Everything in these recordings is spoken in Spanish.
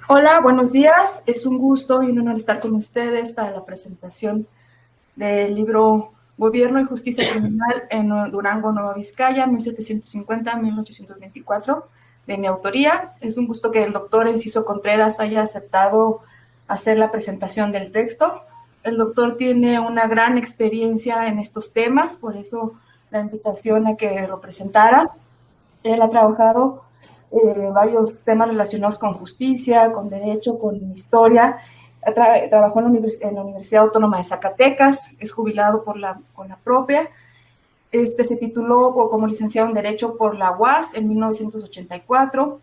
Hola, buenos días. Es un gusto y un honor estar con ustedes para la presentación del libro Gobierno y Justicia Criminal en Durango, Nueva Vizcaya, 1750-1824, de mi autoría. Es un gusto que el doctor Enciso Contreras haya aceptado hacer la presentación del texto. El doctor tiene una gran experiencia en estos temas, por eso la invitación a que lo presentara. Él ha trabajado varios temas relacionados con justicia, con derecho, con historia. Trabajó en la Universidad Autónoma de Zacatecas, es jubilado con la propia. Se tituló como licenciado en Derecho por la UAS en 1984.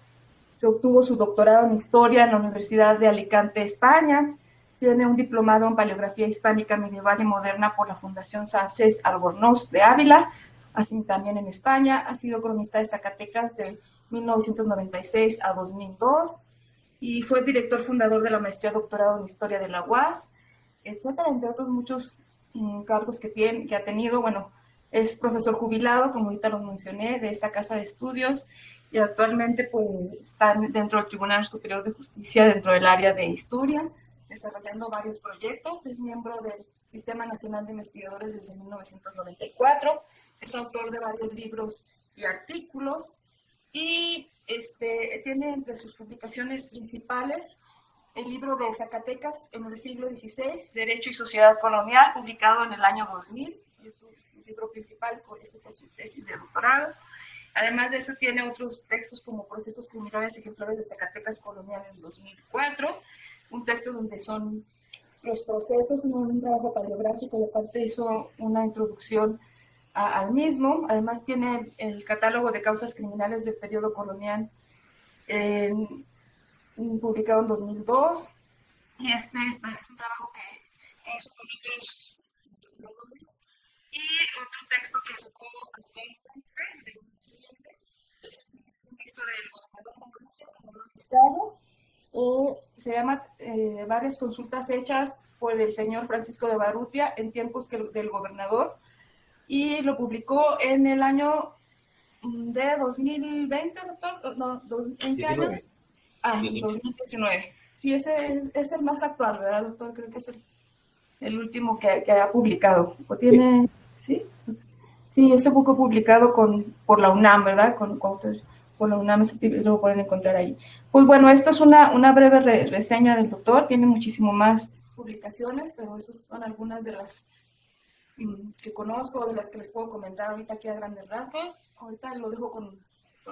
Se obtuvo su doctorado en Historia en la Universidad de Alicante, España. Tiene un diplomado en Paleografía Hispánica Medieval y Moderna por la Fundación Sánchez Albornoz de Ávila, así también en España. Ha sido cronista de Zacatecas de 1996 a 2002 y fue director fundador de la maestría doctorado en Historia de la UAS, etcétera, entre otros muchos cargos que ha tenido. Bueno, es profesor jubilado, como ahorita lo mencioné, de esta casa de estudios, y actualmente pues está dentro del Tribunal Superior de Justicia dentro del área de historia, desarrollando varios proyectos. Es miembro del Sistema Nacional de Investigadores desde 1994, es autor de varios libros y artículos, y tiene entre sus publicaciones principales el libro de Zacatecas en el siglo XVI, Derecho y Sociedad Colonial, publicado en el año 2000, es su libro principal, ese fue su tesis de doctorado. Además de eso, tiene otros textos como Procesos Criminales Ejemplares de Zacatecas Colonial en 2004, un texto donde son los procesos, un trabajo paleográfico, y aparte hizo una introducción al mismo. Además tiene el catálogo de causas criminales del periodo colonial publicado en 2002, y es un trabajo que hizo con otros. Y otro texto que sacó actualmente, de un reciente, es un texto del gobernador Vizcarra. Se llama Varias consultas hechas por el señor Francisco de Barrutia en tiempos del gobernador, y lo publicó en el año de 2020, doctor. No, ¿en qué año? 19. Ah, Sí, sí. 2019. Sí, ese es el más actual, ¿verdad, doctor? Creo que es el último que ha publicado. ¿O tiene? Sí, pues, sí, este fue publicado por la UNAM, ¿verdad? Por la UNAM, lo pueden encontrar ahí. Pues bueno, esto es una breve reseña del doctor, tiene muchísimo más publicaciones, pero esas son algunas de las que conozco, de las que les puedo comentar ahorita aquí a grandes rasgos. Ahorita lo dejo con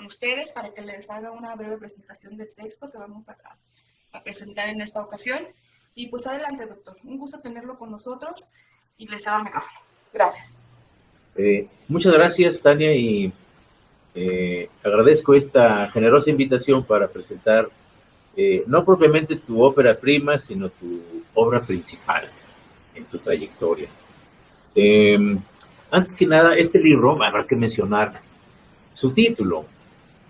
ustedes para que les haga una breve presentación del texto que vamos a presentar en esta ocasión. Y pues adelante, doctor. Un gusto tenerlo con nosotros y les hago el micrófono. Gracias. Muchas gracias, Tania, y agradezco esta generosa invitación para presentar no propiamente tu ópera prima, sino tu obra principal en tu trayectoria. Antes que nada, este libro, habrá que mencionar su título.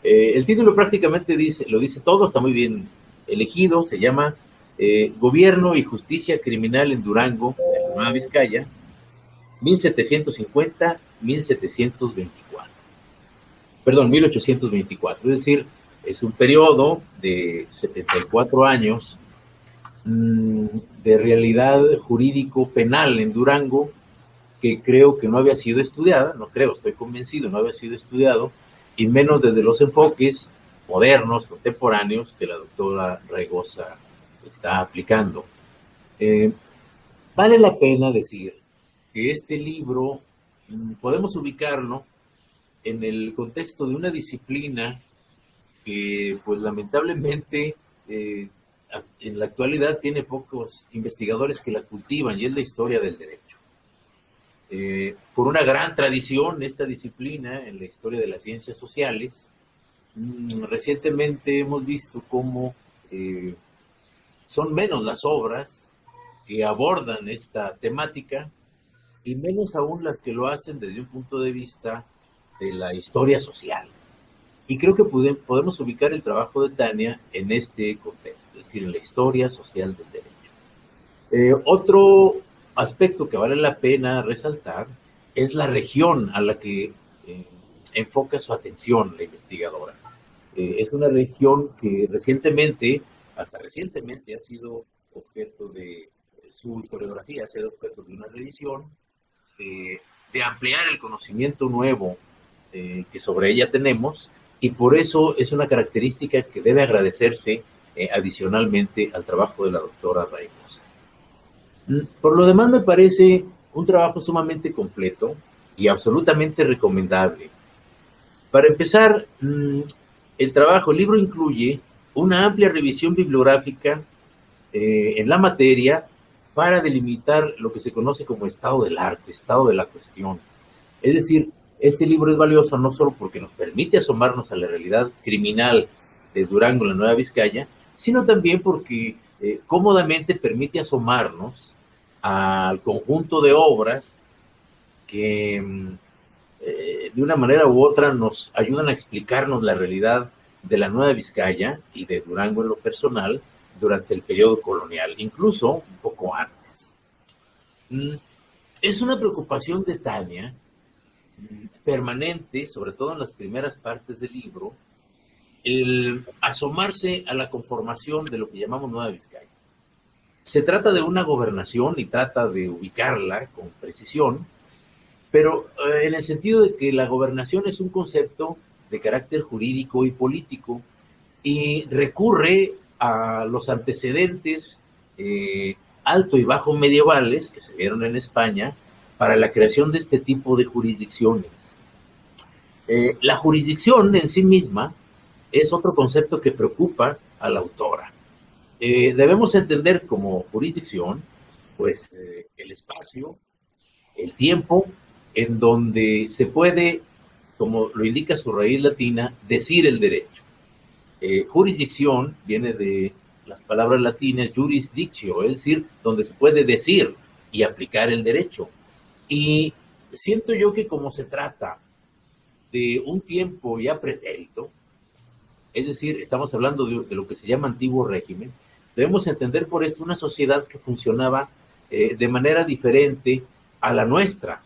El título prácticamente lo dice todo, está muy bien elegido, se llama Gobierno y Justicia Criminal en Durango, en Nueva Vizcaya, 1750-1724. Perdón, 1824. Es decir, es un periodo de 74 años de realidad jurídico-penal en Durango que creo que no había sido estudiada, no creo, estoy convencido, no había sido estudiado, y menos desde los enfoques modernos, contemporáneos, que la doctora Regosa está aplicando. Vale la pena decir que este libro podemos ubicarlo en el contexto de una disciplina que, pues lamentablemente, en la actualidad tiene pocos investigadores que la cultivan, y es la historia del derecho. Por una gran tradición, esta disciplina en la historia de las ciencias sociales, recientemente hemos visto cómo son menos las obras que abordan esta temática, y menos aún las que lo hacen desde un punto de vista de la historia social. Y creo que podemos ubicar el trabajo de Tania en este contexto, es decir, en la historia social del derecho. Otro aspecto que vale la pena resaltar es la región a la que enfoca su atención la investigadora. Es una región que recientemente hasta recientemente ha sido objeto de, su historiografía ha sido objeto de una revisión, de ampliar el conocimiento nuevo que sobre ella tenemos, y por eso es una característica que debe agradecerse adicionalmente al trabajo de la doctora Reynosa. Por lo demás, me parece un trabajo sumamente completo y absolutamente recomendable. Para empezar, el libro incluye una amplia revisión bibliográfica en la materia para delimitar lo que se conoce como estado del arte, estado de la cuestión. Es decir, este libro es valioso no solo porque nos permite asomarnos a la realidad criminal de Durango, en la Nueva Vizcaya, sino también porque cómodamente permite asomarnos al conjunto de obras que de una manera u otra nos ayudan a explicarnos la realidad de la Nueva Vizcaya y de Durango en lo personal durante el periodo colonial, incluso un poco antes. Es una preocupación de Tania permanente, sobre todo en las primeras partes del libro, el asomarse a la conformación de lo que llamamos Nueva Vizcaya. Se trata de una gobernación y trata de ubicarla con precisión, pero en el sentido de que la gobernación es un concepto de carácter jurídico y político y recurre a los antecedentes alto y bajo medievales que se dieron en España para la creación de este tipo de jurisdicciones. La jurisdicción en sí misma es otro concepto que preocupa a la autora. Debemos entender como jurisdicción, pues, el espacio, el tiempo, en donde se puede, como lo indica su raíz latina, decir el derecho. Jurisdicción viene de las palabras latinas jurisdictio, es decir, donde se puede decir y aplicar el derecho. Y siento yo que como se trata de un tiempo ya pretérito, es decir, estamos hablando de lo que se llama antiguo régimen, debemos entender por esto una sociedad que funcionaba de manera diferente a la nuestra.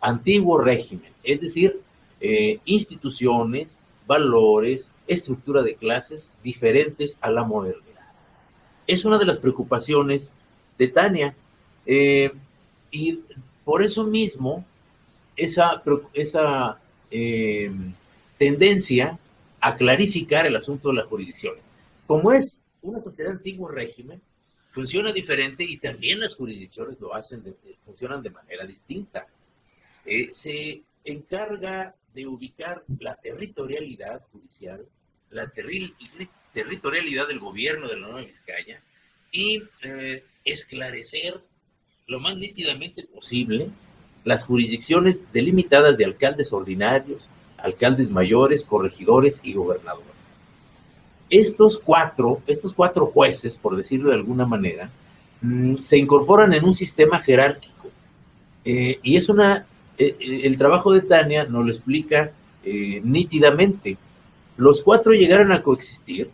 Antiguo régimen, es decir, instituciones, valores, estructura de clases diferentes a la modernidad. Es una de las preocupaciones de Tania, y por eso mismo esa tendencia a clarificar el asunto de las jurisdicciones. Como es una sociedad de antiguo régimen, funciona diferente y también las jurisdicciones lo hacen, funcionan de manera distinta. Se encarga de ubicar la territorialidad judicial, la territorialidad del gobierno de la Nueva Vizcaya y esclarecer lo más nítidamente posible las jurisdicciones delimitadas de alcaldes ordinarios, alcaldes mayores, corregidores y gobernadores. Estos cuatro jueces, por decirlo de alguna manera, se incorporan en un sistema jerárquico. Y es el trabajo de Tania nos lo explica nítidamente. Los cuatro llegaron a coexistir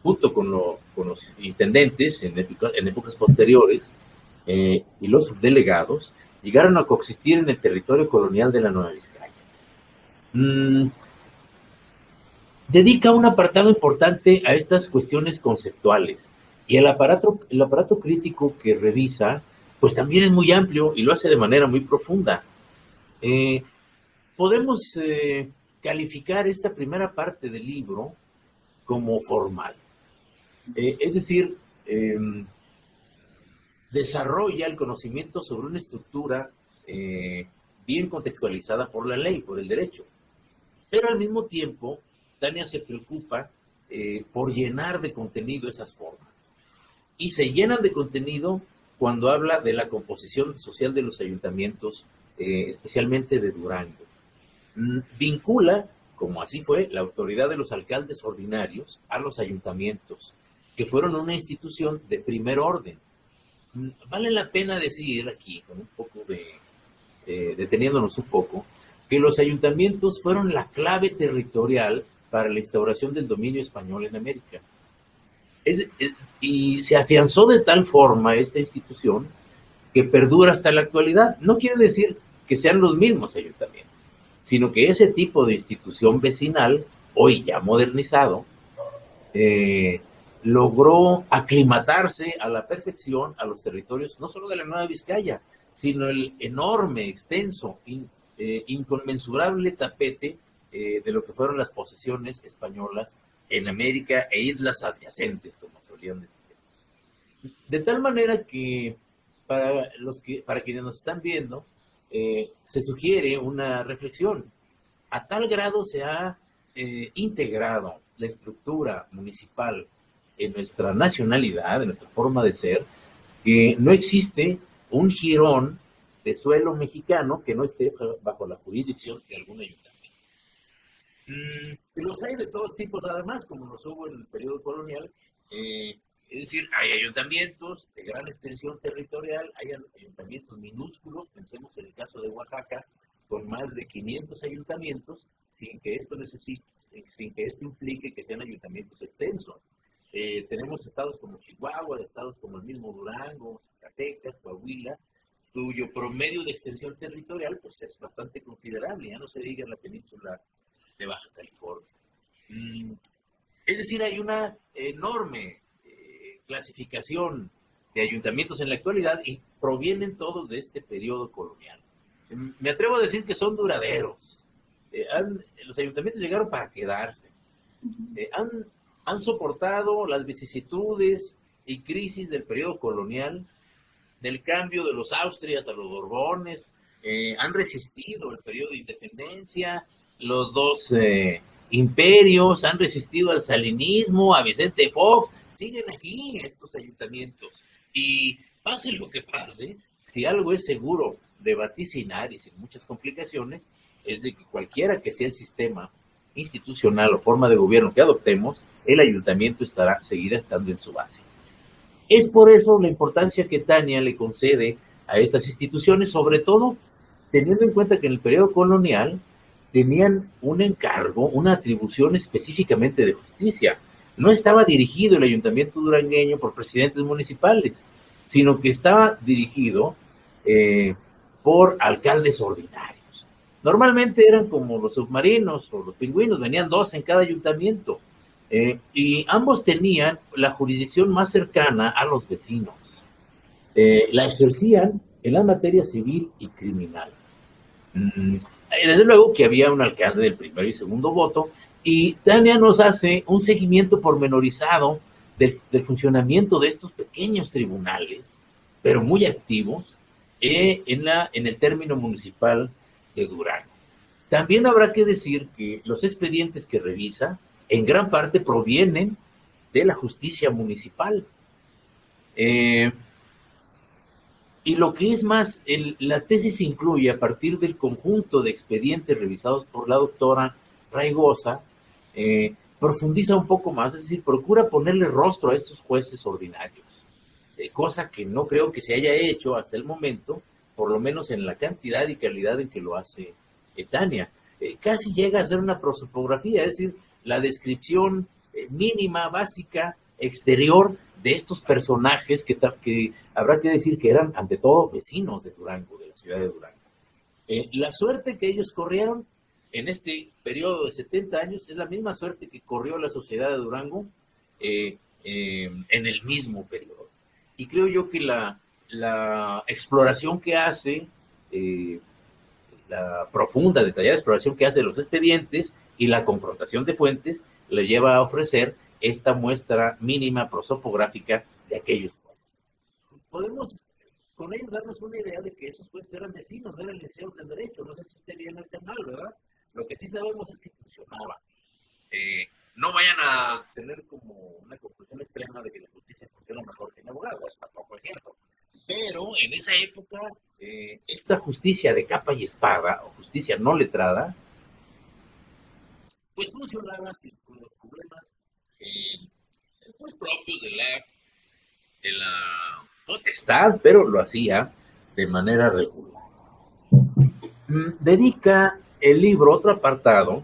junto con los intendentes en épocas posteriores y los subdelegados, llegaron a coexistir en el territorio colonial de la Nueva Vizcaya. Dedica un apartado importante a estas cuestiones conceptuales y el aparato crítico que revisa, pues también es muy amplio y lo hace de manera muy profunda. Podemos calificar esta primera parte del libro como formal. Es decir, desarrolla el conocimiento sobre una estructura bien contextualizada por la ley, por el derecho. Pero al mismo tiempo, Tania se preocupa por llenar de contenido esas formas. Y se llenan de contenido cuando habla de la composición social de los ayuntamientos, especialmente de Durango. Vincula, como así fue, la autoridad de los alcaldes ordinarios a los ayuntamientos, que fueron una institución de primer orden. Vale la pena decir aquí, con un poco deteniéndonos un poco, que los ayuntamientos fueron la clave territorial para la instauración del dominio español en América. Y se afianzó de tal forma esta institución que perdura hasta la actualidad. No quiere decir que sean los mismos ayuntamientos, sino que ese tipo de institución vecinal, hoy ya modernizado, logró aclimatarse a la perfección a los territorios, no solo de la Nueva Vizcaya, sino el enorme, extenso, inconmensurable tapete de lo que fueron las posesiones españolas en América e islas adyacentes, como solían decir. De tal manera que para quienes nos están viendo, se sugiere una reflexión. A tal grado se ha integrado la estructura municipal en nuestra nacionalidad, en nuestra forma de ser, que no existe un jirón de suelo mexicano que no esté bajo la jurisdicción de algún ayuntamiento. Los hay de todos tipos, además, como los hubo en el periodo colonial. Es decir, hay ayuntamientos de gran extensión territorial, hay ayuntamientos minúsculos, pensemos en el caso de Oaxaca, con más de 500 ayuntamientos, sin que esto implique que sean ayuntamientos extensos. Tenemos estados como Chihuahua, estados como el mismo Durango, Zacatecas, Coahuila, cuyo promedio de extensión territorial pues es bastante considerable, ya no se diga en la península de Baja California. Es decir, hay una enorme clasificación de ayuntamientos en la actualidad y provienen todos de este periodo colonial. Me atrevo a decir que son duraderos. Los ayuntamientos llegaron para quedarse. Han soportado las vicisitudes y crisis del periodo colonial, del cambio de los Austrias a los Borbones, han resistido el periodo de independencia, los dos imperios, han resistido al salinismo, a Vicente Fox, siguen aquí estos ayuntamientos. Y pase lo que pase, si algo es seguro de vaticinar y sin muchas complicaciones, es de que cualquiera que sea el sistema institucional o forma de gobierno que adoptemos, el ayuntamiento seguirá estando en su base. Es por eso la importancia que Tania le concede a estas instituciones, sobre todo teniendo en cuenta que en el periodo colonial tenían un encargo, una atribución específicamente de justicia. No estaba dirigido el ayuntamiento durangueño por presidentes municipales, sino que estaba dirigido por alcaldes ordinarios. Normalmente eran como los submarinos o los pingüinos, venían 2 en cada ayuntamiento. Y ambos tenían la jurisdicción más cercana a los vecinos. La ejercían en la materia civil y criminal. Desde luego que había un alcalde del primero y segundo voto, y Tania nos hace un seguimiento pormenorizado del funcionamiento de estos pequeños tribunales, pero muy activos, en el término municipal de Durango. También habrá que decir que los expedientes que revisa en gran parte provienen de la justicia municipal. Y lo que es más, la tesis incluye, a partir del conjunto de expedientes revisados por la doctora Raigosa, profundiza un poco más, es decir, procura ponerle rostro a estos jueces ordinarios, cosa que no creo que se haya hecho hasta el momento, por lo menos en la cantidad y calidad en que lo hace Tania. Casi llega a ser una prosopografía, es decir, la descripción mínima, básica, exterior de estos personajes que habrá que decir que eran, ante todo, vecinos de Durango, de la ciudad de Durango. La suerte que ellos corrieron en este periodo de 70 años es la misma suerte que corrió la sociedad de Durango en el mismo periodo. Y creo yo que la exploración que hace, la profunda, detallada exploración que hace de los expedientes y la confrontación de fuentes, le lleva a ofrecer esta muestra mínima prosopográfica de aquellos jueces. Podemos con ellos darnos una idea de que esos jueces eran vecinos, no eran licenciados en Derecho. No sé si esté bien o esté mal, ¿verdad? Lo que sí sabemos es que funcionaba. No vayan a tener como una conclusión extrema de que la justicia funciona mejor que el abogado, eso tampoco es cierto. Pero en esa época, esta justicia de capa y espada, o justicia no letrada, pues funcionaba sin los problemas pues propios de la potestad, pero lo hacía de manera regular. Dedica el libro otro apartado.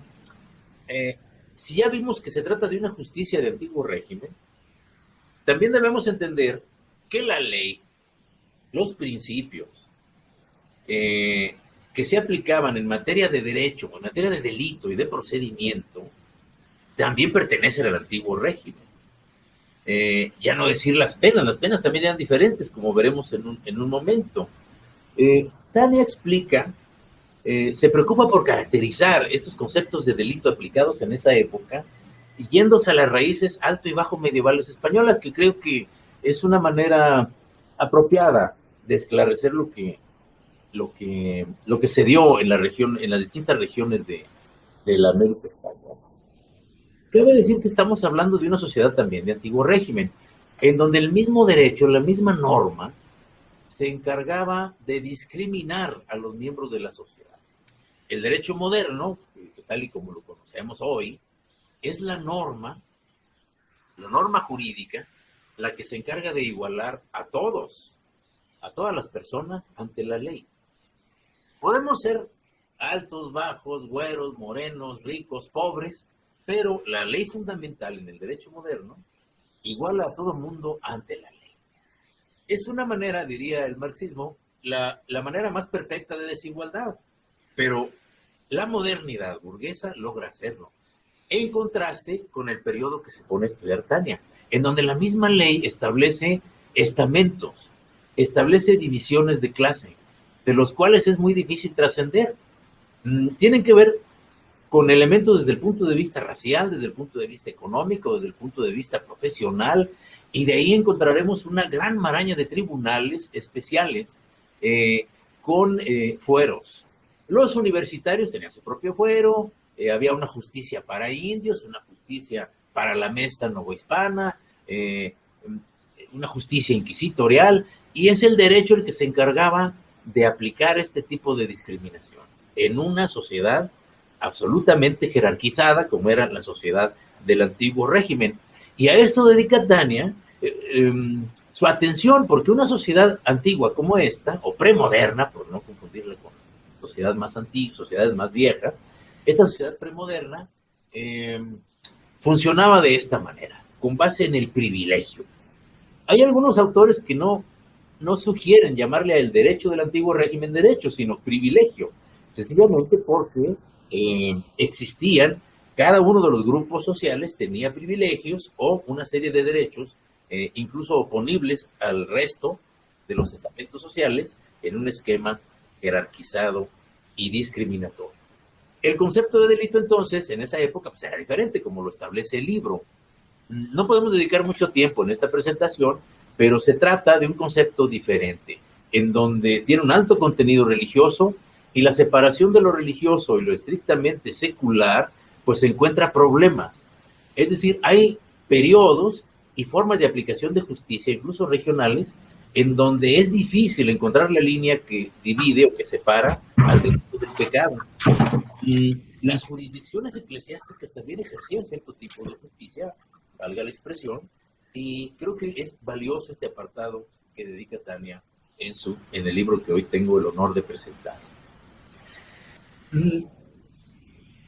Si ya vimos que se trata de una justicia de antiguo régimen, también debemos entender que la ley, los principios que se aplicaban en materia de derecho, en materia de delito y de procedimiento, también pertenecen al antiguo régimen. Ya no decir las penas también eran diferentes, como veremos en un momento. Tania explica, se preocupa por caracterizar estos conceptos de delito aplicados en esa época, yéndose a las raíces alto y bajo medievales españolas, que creo que es una manera apropiada de esclarecer lo que se dio en la región, en las distintas regiones de la América española. Cabe decir que estamos hablando de una sociedad también de antiguo régimen, en donde el mismo derecho, la misma norma, se encargaba de discriminar a los miembros de la sociedad. El derecho moderno, tal y como lo conocemos hoy, es la norma jurídica, la que se encarga de igualar a todas las personas ante la ley. Podemos ser altos, bajos, güeros, morenos, ricos, pobres, pero la ley fundamental en el derecho moderno iguala a todo mundo ante la ley. Es una manera, diría el marxismo, la manera más perfecta de desigualdad, pero la modernidad burguesa logra hacerlo, en contraste con el periodo que se pone a estudiar Tania, en donde la misma ley establece estamentos, establece divisiones de clase, de los cuales es muy difícil trascender. Tienen que ver con elementos desde el punto de vista racial, desde el punto de vista económico, desde el punto de vista profesional, y de ahí encontraremos una gran maraña de tribunales especiales con fueros. Los universitarios tenían su propio fuero, había una justicia para indios, una justicia para la mesta novohispana, una justicia inquisitorial, y es el derecho el que se encargaba de aplicar este tipo de discriminaciones en una sociedad absolutamente jerarquizada, como era la sociedad del antiguo régimen. Y a esto dedica Tania su atención, porque una sociedad antigua como esta, o premoderna, por no confundirla con sociedades más antiguas, sociedades más viejas, esta sociedad premoderna funcionaba de esta manera, con base en el privilegio. Hay algunos autores que no sugieren llamarle al derecho del antiguo régimen derecho, sino privilegio, sencillamente porque existían, cada uno de los grupos sociales tenía privilegios o una serie de derechos, incluso oponibles al resto de los estamentos sociales, en un esquema jerarquizado y discriminatorio. El concepto de delito entonces, en esa época, pues era diferente, como lo establece el libro. No podemos dedicar mucho tiempo en esta presentación, pero se trata de un concepto diferente, en donde tiene un alto contenido religioso, y la separación de lo religioso y lo estrictamente secular, pues encuentra problemas. Es decir, hay periodos y formas de aplicación de justicia, incluso regionales, en donde es difícil encontrar la línea que divide o que separa al delito del pecado. Y las jurisdicciones eclesiásticas también ejercían cierto tipo de justicia, valga la expresión, y creo que es valioso este apartado que dedica Tania en el libro que hoy tengo el honor de presentar.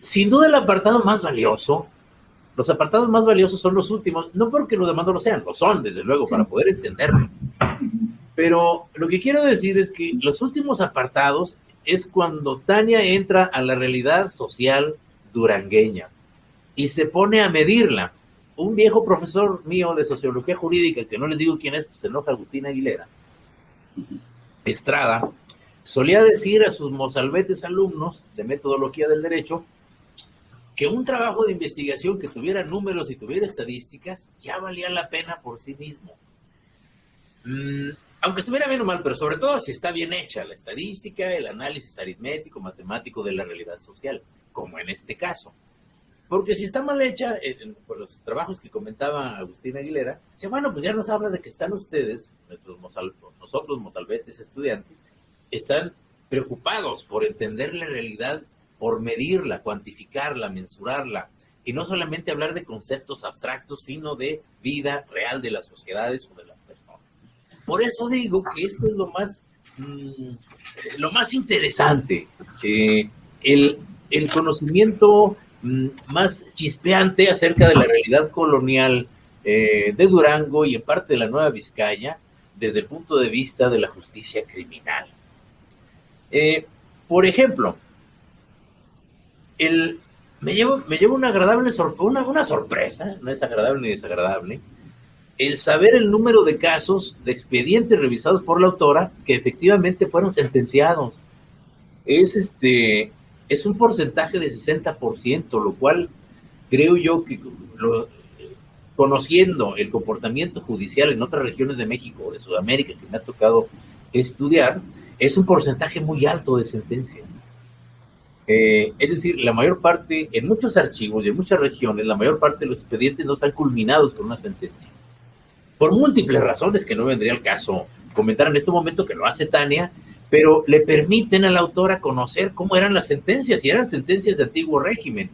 Sin duda el apartado más valioso, los apartados más valiosos son los últimos, no porque los demás no lo sean, lo son desde luego para poder entenderlo, pero lo que quiero decir es que los últimos apartados es cuando Tania entra a la realidad social durangueña y se pone a medirla. Un viejo profesor mío de sociología jurídica, que no les digo quién es, pues se enoja, Agustín Aguilera Estrada, solía decir a sus mozalbetes alumnos de metodología del derecho que un trabajo de investigación que tuviera números y tuviera estadísticas ya valía la pena por sí mismo. Aunque estuviera bien o mal, pero sobre todo si está bien hecha la estadística, el análisis aritmético, matemático de la realidad social, como en este caso. Porque si está mal hecha, por los trabajos que comentaba Agustín Aguilera, dice, bueno, pues ya nos habla de que están ustedes, nosotros mozalbetes estudiantes, están preocupados por entender la realidad, por medirla, cuantificarla, mensurarla, y no solamente hablar de conceptos abstractos, sino de vida real de las sociedades o de las personas. Por eso digo que esto es lo más interesante, el conocimiento más chispeante acerca de la realidad colonial de Durango y en parte de la Nueva Vizcaya desde el punto de vista de la justicia criminal. Por ejemplo, me llevo una agradable una sorpresa, no es agradable ni desagradable, el saber el número de casos de expedientes revisados por la autora que efectivamente fueron sentenciados. Es es un porcentaje de 60%, lo cual creo yo que conociendo el comportamiento judicial en otras regiones de México o de Sudamérica que me ha tocado estudiar, es un porcentaje muy alto de sentencias. Es decir, la mayor parte, en muchos archivos y en muchas regiones, la mayor parte de los expedientes no están culminados con una sentencia. Por múltiples razones que no vendría al caso comentar en este momento, que lo hace Tania, pero le permiten a la autora conocer cómo eran las sentencias, y eran sentencias de antiguo régimen.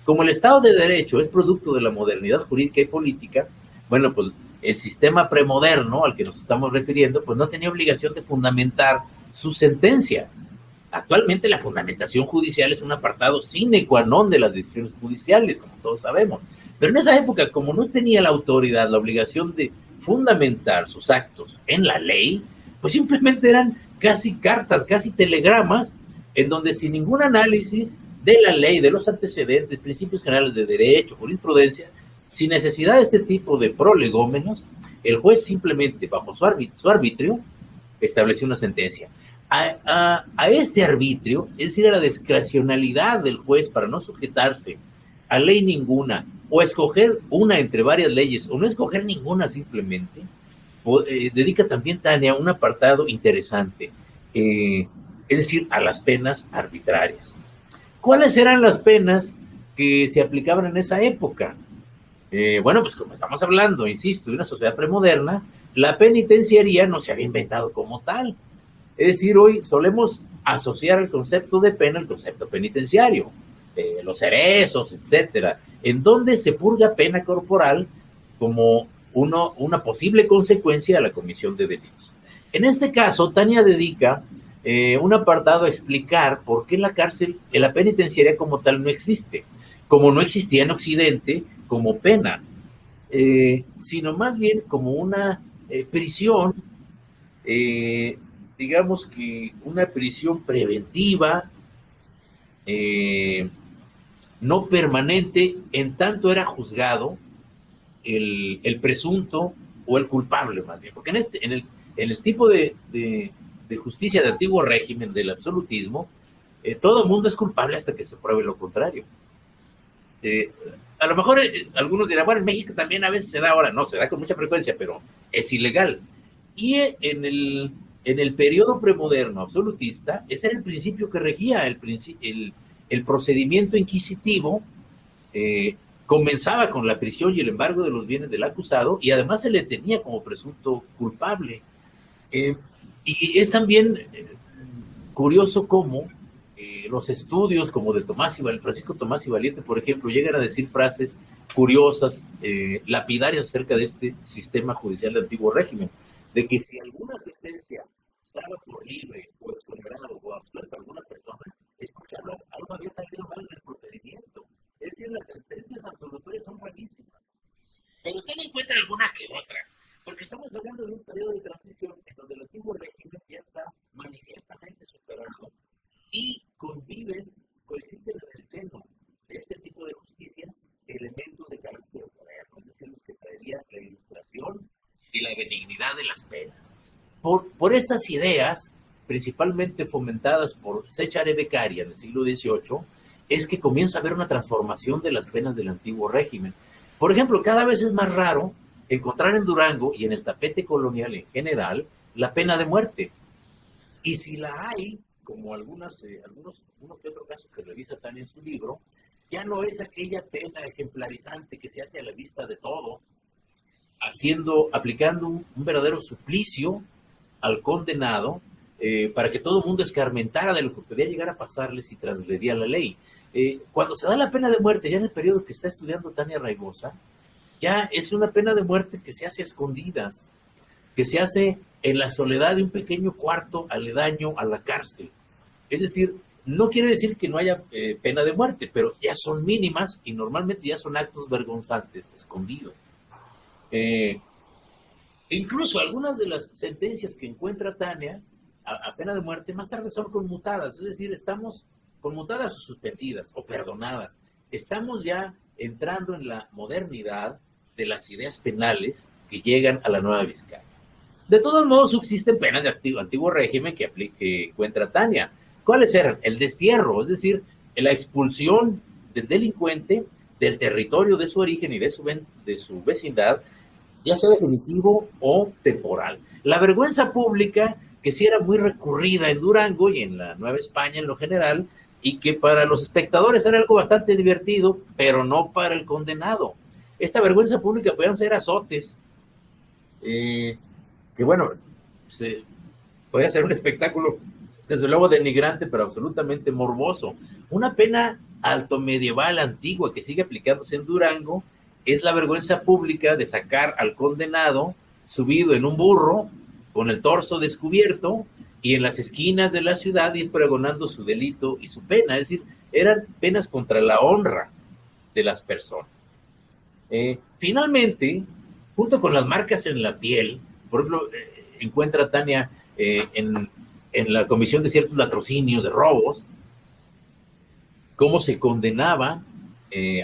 Como el Estado de Derecho es producto de la modernidad jurídica y política, bueno, pues el sistema premoderno al que nos estamos refiriendo, pues no tenía obligación de fundamentar sus sentencias. Actualmente la fundamentación judicial es un apartado sine qua non de las decisiones judiciales, como todos sabemos. Pero en esa época, como no tenía la autoridad la obligación de fundamentar sus actos en la ley, pues simplemente eran casi cartas, casi telegramas, en donde sin ningún análisis de la ley, de los antecedentes, principios generales de derecho, jurisprudencia, sin necesidad de este tipo de prolegómenos, el juez simplemente, bajo su arbitrio, estableció una sentencia. A este arbitrio, es decir, a la discrecionalidad del juez para no sujetarse a ley ninguna, o escoger una entre varias leyes, o no escoger ninguna simplemente, dedica también Tania un apartado interesante, es decir, a las penas arbitrarias. ¿Cuáles eran las penas que se aplicaban en esa época? Bueno, pues como estamos hablando, insisto, de una sociedad premoderna, la penitenciaría no se había inventado como tal. Es decir, hoy solemos asociar el concepto de pena al concepto penitenciario, los cerezos, etcétera, en donde se purga pena corporal como una posible consecuencia de la comisión de delitos. En este caso, Tania dedica un apartado a explicar por qué la cárcel, la penitenciaria como tal no existe, como no existía en Occidente como pena, sino más bien como una prisión, digamos que una prisión preventiva, no permanente, en tanto era juzgado el presunto o el culpable, más bien, porque en el tipo de justicia de antiguo régimen, del absolutismo, todo el mundo es culpable hasta que se pruebe lo contrario. A lo mejor algunos dirán, bueno, en México también a veces se da, ahora no, se da con mucha frecuencia, pero es ilegal. Y en el periodo premoderno absolutista, ese era el principio que regía, el procedimiento inquisitivo. Comenzaba con la prisión y el embargo de los bienes del acusado, y además se le tenía como presunto culpable. Y es también curioso cómo los estudios como de Francisco Tomás y Valiente, por ejemplo, llegan a decir frases curiosas, lapidarias acerca de este sistema judicial de antiguo régimen, de que si alguna sentencia daba por libre o exonerado o absuelto a alguna persona, es porque algo había salido mal en el procedimiento. Es decir, las sentencias absolutorias son rarísimas. Pero ten en cuenta alguna que otra, porque estamos hablando de un periodo de transición en donde el antiguo régimen ya está manifiestamente superado y coexisten en el seno de este tipo de justicia elementos de carácter moderno, es decir, los que traerían la ilustración y la benignidad de las penas. Por estas ideas, principalmente fomentadas por Cecere Beccaria en el siglo XVIII, es que comienza a haber una transformación de las penas del antiguo régimen. Por ejemplo, cada vez es más raro encontrar en Durango y en el tapete colonial en general la pena de muerte. Y si la hay, como uno que otro caso que revisa Tania en su libro, ya no es aquella pena ejemplarizante que se hace a la vista de todos, aplicando un verdadero suplicio al condenado, para que todo el mundo escarmentara de lo que podía llegar a pasarle si transgredía la ley. Cuando se da la pena de muerte, ya en el periodo que está estudiando Tania Raigosa, ya es una pena de muerte que se hace a escondidas, que se hace en la soledad de un pequeño cuarto aledaño a la cárcel. Es decir, no quiere decir que no haya pena de muerte, pero ya son mínimas y normalmente ya son actos vergonzantes, escondidos. Incluso algunas de las sentencias que encuentra Tania a pena de muerte más tarde son conmutadas, es decir, estamos conmutadas o suspendidas o perdonadas. Estamos ya entrando en la modernidad de las ideas penales que llegan a la Nueva Vizcaya. De todos modos, subsisten penas de antiguo régimen que encuentra Tania. ¿Cuáles eran? El destierro, es decir, la expulsión del delincuente del territorio de su origen y de su vecindad, ya sea definitivo o temporal. La vergüenza pública, que sí era muy recurrida en Durango y en la Nueva España en lo general, y que para los espectadores era algo bastante divertido, pero no para el condenado. Esta vergüenza pública podían ser azotes, que bueno, podía ser un espectáculo desde luego denigrante, pero absolutamente morboso. Una pena alto medieval antigua que sigue aplicándose en Durango es la vergüenza pública de sacar al condenado subido en un burro, con el torso descubierto, y en las esquinas de la ciudad ir pregonando su delito y su pena. Es decir, eran penas contra la honra de las personas. Finalmente, junto con las marcas en la piel, por ejemplo, encuentra Tania en la comisión de ciertos latrocinios, de robos, cómo se condenaba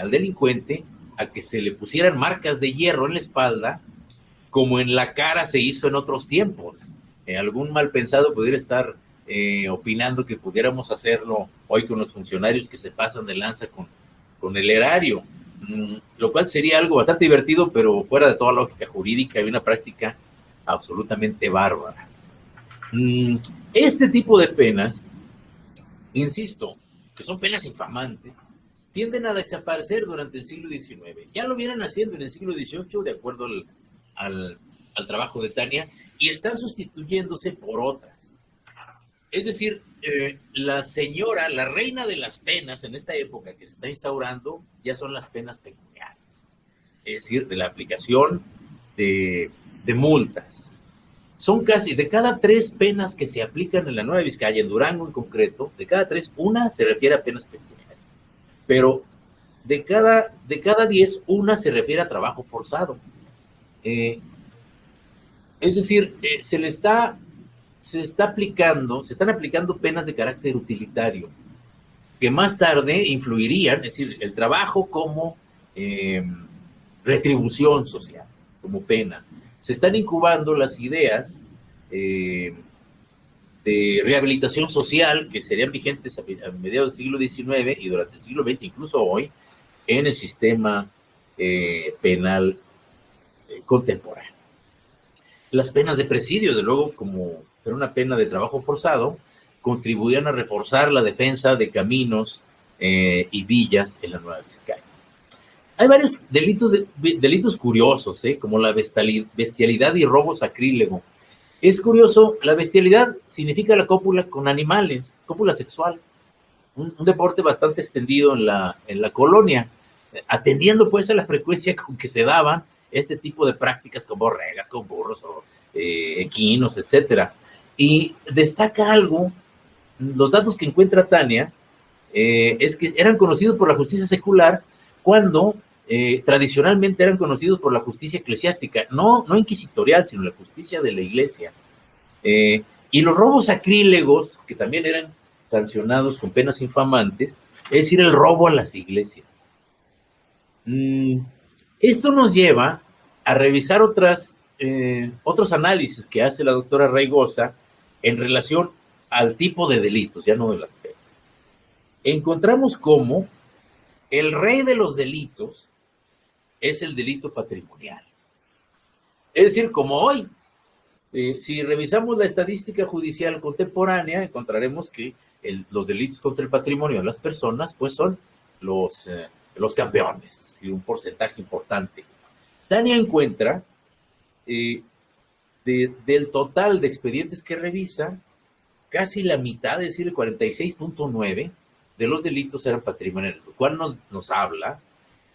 al delincuente a que se le pusieran marcas de hierro en la espalda, como en la cara se hizo en otros tiempos. Algún mal pensado pudiera estar opinando que pudiéramos hacerlo hoy con los funcionarios que se pasan de lanza con el erario, lo cual sería algo bastante divertido, pero fuera de toda lógica jurídica y una práctica absolutamente bárbara. Este tipo de penas, insisto, que son penas infamantes, tienden a desaparecer durante el siglo XIX. Ya lo vienen haciendo en el siglo XVIII, de acuerdo al trabajo de Tania, y están sustituyéndose por otras. Es decir, la señora, la reina de las penas en esta época que se está instaurando, ya son las penas pecuniarias. Es decir, de la aplicación de multas. Son casi, de cada 3 penas que se aplican en la Nueva Vizcaya, en Durango en concreto, de cada 3, una se refiere a penas pecuniarias. Pero de cada 10, una se refiere a trabajo forzado. Es decir, se están aplicando penas de carácter utilitario, que más tarde influirían, es decir, el trabajo como retribución social, como pena. Se están incubando las ideas de rehabilitación social que serían vigentes a mediados del siglo XIX y durante el siglo XX, incluso hoy, en el sistema penal contemporáneo. Las penas de presidio, de luego, como era una pena de trabajo forzado, contribuían a reforzar la defensa de caminos y villas en la Nueva Vizcaya. Hay varios delitos curiosos, como la bestialidad y robo sacrílego. Es curioso, la bestialidad significa la cópula con animales, cópula sexual, un deporte bastante extendido en la colonia, atendiendo pues a la frecuencia con que se daban este tipo de prácticas con borregas, con burros o equinos, etcétera. Y destaca algo, los datos que encuentra Tania, es que eran conocidos por la justicia secular cuando tradicionalmente eran conocidos por la justicia eclesiástica, no inquisitorial, sino la justicia de la iglesia. Y los robos sacrílegos, que también eran sancionados con penas infamantes, es decir, el robo a las iglesias. Esto nos lleva a revisar otros análisis que hace la doctora Raigosa en relación al tipo de delitos, ya no de las penas. Encontramos cómo el rey de los delitos es el delito patrimonial. Es decir, como hoy, si revisamos la estadística judicial contemporánea, encontraremos que los delitos contra el patrimonio de las personas, pues son los campeones, y un porcentaje importante. Tania encuentra del total de expedientes que revisa, casi la mitad, es decir, el 46.9% de los delitos eran patrimoniales, lo cual nos habla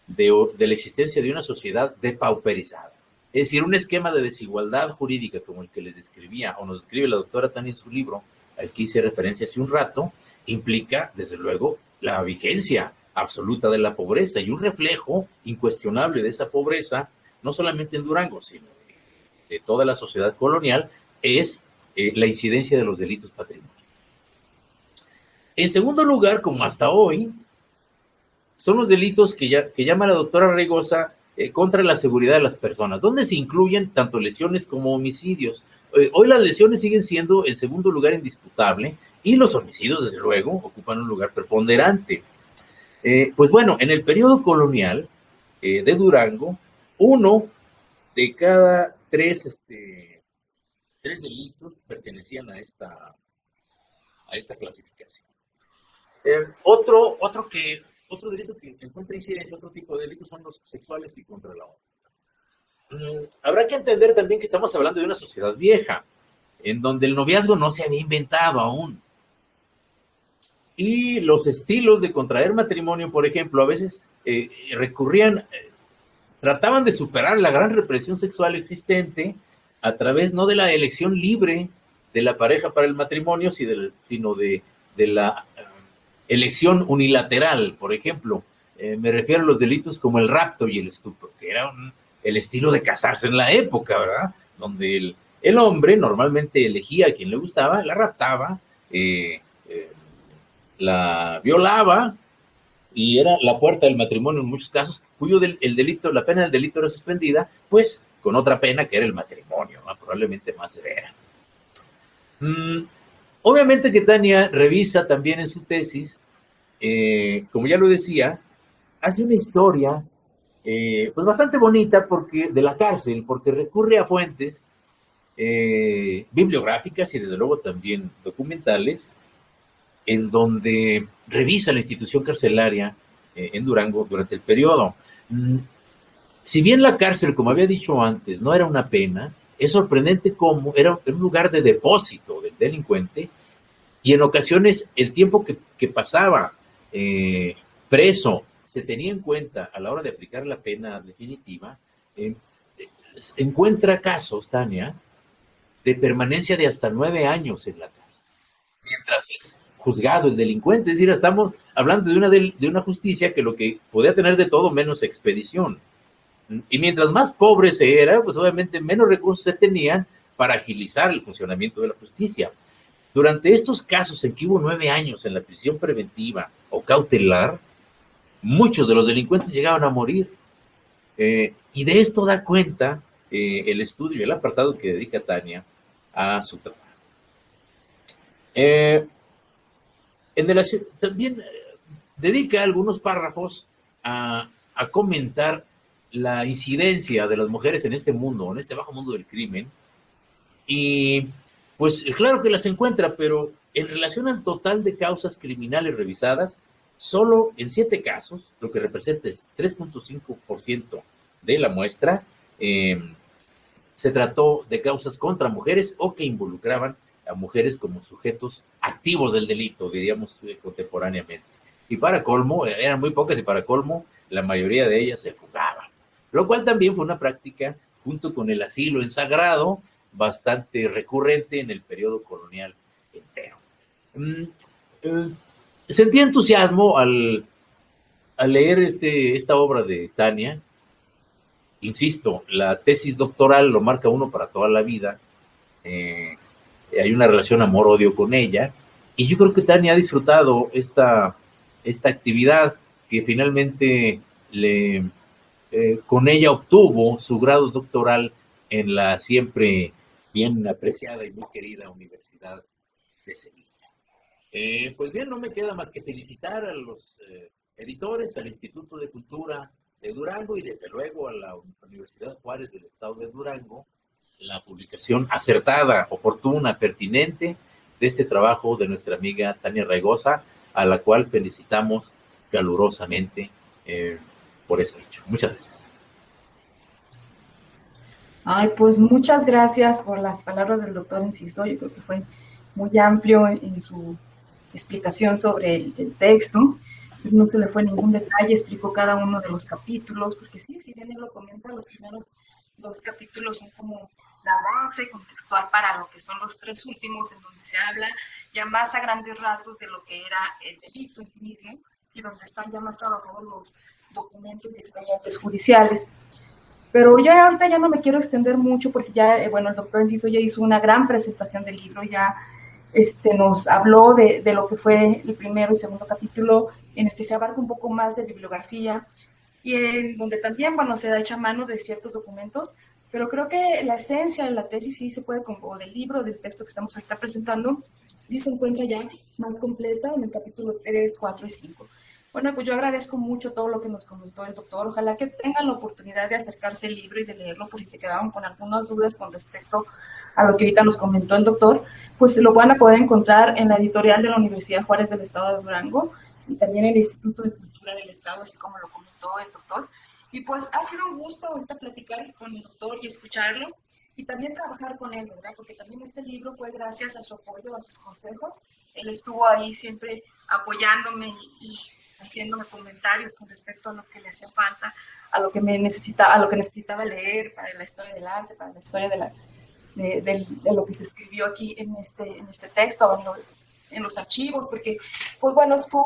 de la existencia de una sociedad depauperizada. Es decir, un esquema de desigualdad jurídica como el que les describía, o nos describe la doctora Tania en su libro, al que hice referencia hace un rato, implica, desde luego, la vigencia absoluta de la pobreza y un reflejo incuestionable de esa pobreza, no solamente en Durango, sino de toda la sociedad colonial, es la incidencia de los delitos patrimoniales. En segundo lugar, como hasta hoy, son los delitos que llama la doctora Raigosa contra la seguridad de las personas, donde se incluyen tanto lesiones como homicidios. Hoy las lesiones siguen siendo el segundo lugar indisputable y los homicidios, desde luego, ocupan un lugar preponderante. Pues bueno, en el periodo colonial de Durango, uno de cada tres delitos pertenecían a esta clasificación. Otro delito que encuentra incidencia, otro tipo de delitos son los sexuales y contra la honra. Habrá que entender también que estamos hablando de una sociedad vieja, en donde el noviazgo no se había inventado aún. Y los estilos de contraer matrimonio, por ejemplo, a veces trataban de superar la gran represión sexual existente a través no de la elección libre de la pareja para el matrimonio, sino de la elección unilateral. Por ejemplo, me refiero a los delitos como el rapto y el estupro, que era el estilo de casarse en la época, ¿verdad? Donde el hombre normalmente elegía a quien le gustaba, la raptaba, la violaba, y era la puerta del matrimonio en muchos casos, la pena del delito era suspendida, pues con otra pena que era el matrimonio, ¿no? Probablemente más severa. Obviamente que Tania revisa también en su tesis, como ya lo decía, hace una historia pues bastante bonita de la cárcel, porque recurre a fuentes bibliográficas y desde luego también documentales, en donde revisa la institución carcelaria en Durango durante el periodo. Si bien la cárcel, como había dicho antes, no era una pena, es sorprendente cómo era un lugar de depósito del delincuente, y en ocasiones el tiempo que pasaba preso se tenía en cuenta a la hora de aplicar la pena definitiva. Encuentra casos, Tania, de permanencia de hasta 9 años en la cárcel, mientras es juzgado el delincuente. Es decir, estamos hablando de una justicia que lo que podía tener de todo menos expedición. Y mientras más pobre se era, pues obviamente menos recursos se tenían para agilizar el funcionamiento de la justicia. Durante estos casos en que hubo 9 años en la prisión preventiva o cautelar, muchos de los delincuentes llegaban a morir. Y de esto da cuenta el estudio, el apartado que dedica Tania a su trabajo. También dedica algunos párrafos a comentar la incidencia de las mujeres en este mundo, en este bajo mundo del crimen. Y pues claro que las encuentra, pero en relación al total de causas criminales revisadas, solo en 7 casos, lo que representa el 3.5% de la muestra, se trató de causas contra mujeres o que involucraban a mujeres como sujetos activos del delito, diríamos contemporáneamente. Y para colmo, eran muy pocas, y para colmo, la mayoría de ellas se fugaban. Lo cual también fue una práctica, junto con el asilo en sagrado, bastante recurrente en el periodo colonial entero. Sentí entusiasmo al leer esta obra de Tania. Insisto, la tesis doctoral lo marca uno para toda la vida. Hay una relación amor-odio con ella, y yo creo que Tania ha disfrutado esta actividad que finalmente con ella obtuvo su grado doctoral en la siempre bien apreciada y muy querida Universidad de Sevilla. Pues bien, no me queda más que felicitar a los editores, al Instituto de Cultura de Durango y desde luego a la Universidad Juárez del Estado de Durango, la publicación acertada, oportuna, pertinente de este trabajo de nuestra amiga Tania Raigosa, a la cual felicitamos calurosamente por ese hecho. Muchas gracias. Ay, pues muchas gracias por las palabras del doctor Enciso. Yo creo que fue muy amplio en su explicación sobre el texto. No se le fue ningún detalle, explicó cada uno de los capítulos, porque sí, si bien él lo comenta, los primeros 2 capítulos son como la base contextual para lo que son los 3 últimos, en donde se habla ya más a grandes rasgos de lo que era el delito en sí mismo, y donde están ya más trabajados los documentos y expedientes judiciales. Pero yo ahorita ya no me quiero extender mucho, porque ya, bueno, el doctor Enciso ya hizo una gran presentación del libro, ya nos habló de lo que fue el primero y segundo capítulo, en el que se abarca un poco más de bibliografía, y en donde también, bueno, se da hecha mano de ciertos documentos, pero creo que la esencia de la tesis sí se puede, o del libro, del texto que estamos ahorita presentando, sí se encuentra ya más completa en el capítulo 3, 4 y 5. Bueno, pues yo agradezco mucho todo lo que nos comentó el doctor. Ojalá que tengan la oportunidad de acercarse al libro y de leerlo, por si se quedaron con algunas dudas con respecto a lo que ahorita nos comentó el doctor, pues lo van a poder encontrar en la editorial de la Universidad Juárez del Estado de Durango y también en el Instituto de Cultura del Estado, así como lo comentó el doctor. Y pues ha sido un gusto ahorita platicar con el doctor y escucharlo y también trabajar con él, ¿verdad? Porque también este libro fue gracias a su apoyo, a sus consejos. Él estuvo ahí siempre apoyándome y haciéndome comentarios con respecto a lo que le hacía falta, a lo que necesitaba leer para la historia del arte, para la historia de lo que se escribió aquí en este texto, en los archivos, porque, pues bueno, fue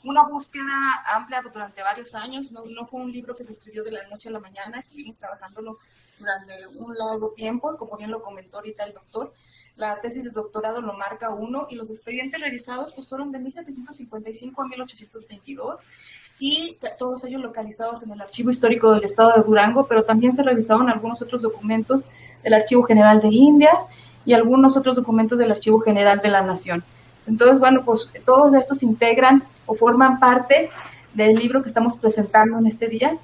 una búsqueda amplia durante varios años, no fue un libro que se escribió de la noche a la mañana, estuvimos trabajándolo durante un largo tiempo, como bien lo comentó ahorita el doctor. La tesis de doctorado lo marca uno y los expedientes revisados pues fueron de 1755 a 1822 y todos ellos localizados en el Archivo Histórico del Estado de Durango, pero también se revisaron algunos otros documentos del Archivo General de Indias y algunos otros documentos del Archivo General de la Nación. Entonces, bueno, pues todos estos integran o forman parte del libro que estamos presentando en este día.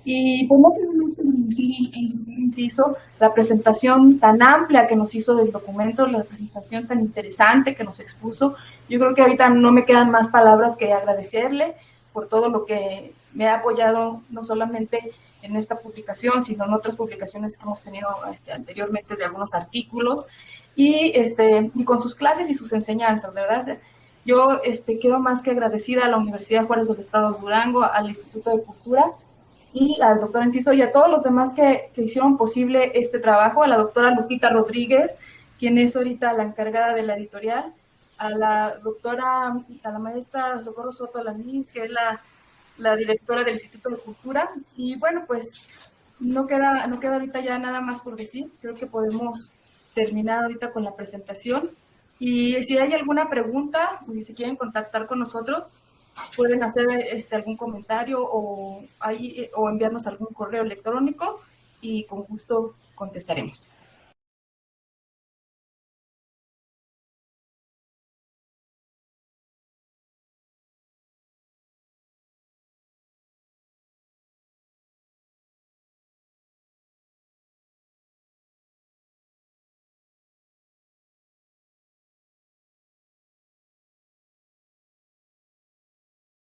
Y pues no tenemos que decir el inciso, la presentación tan amplia que nos hizo del documento, la presentación tan interesante que nos expuso. Yo creo que ahorita no me quedan más palabras que agradecerle por todo lo que me ha apoyado, no solamente en esta publicación, sino en otras publicaciones que hemos tenido anteriormente de algunos artículos, y con sus clases y sus enseñanzas, ¿verdad? Yo quedo más que agradecida a la Universidad Juárez del Estado de Durango, al Instituto de Cultura, y al doctor Enciso y a todos los demás que hicieron posible este trabajo, a la doctora Lupita Rodríguez, quien es ahorita la encargada de la editorial, a la maestra Socorro Soto Alamís, que es la directora del Instituto de Cultura, y bueno, pues no queda ahorita ya nada más por decir, creo que podemos terminar ahorita con la presentación, y si hay alguna pregunta, si se quieren contactar con nosotros, pueden hacer algún comentario o enviarnos algún correo electrónico y con gusto contestaremos.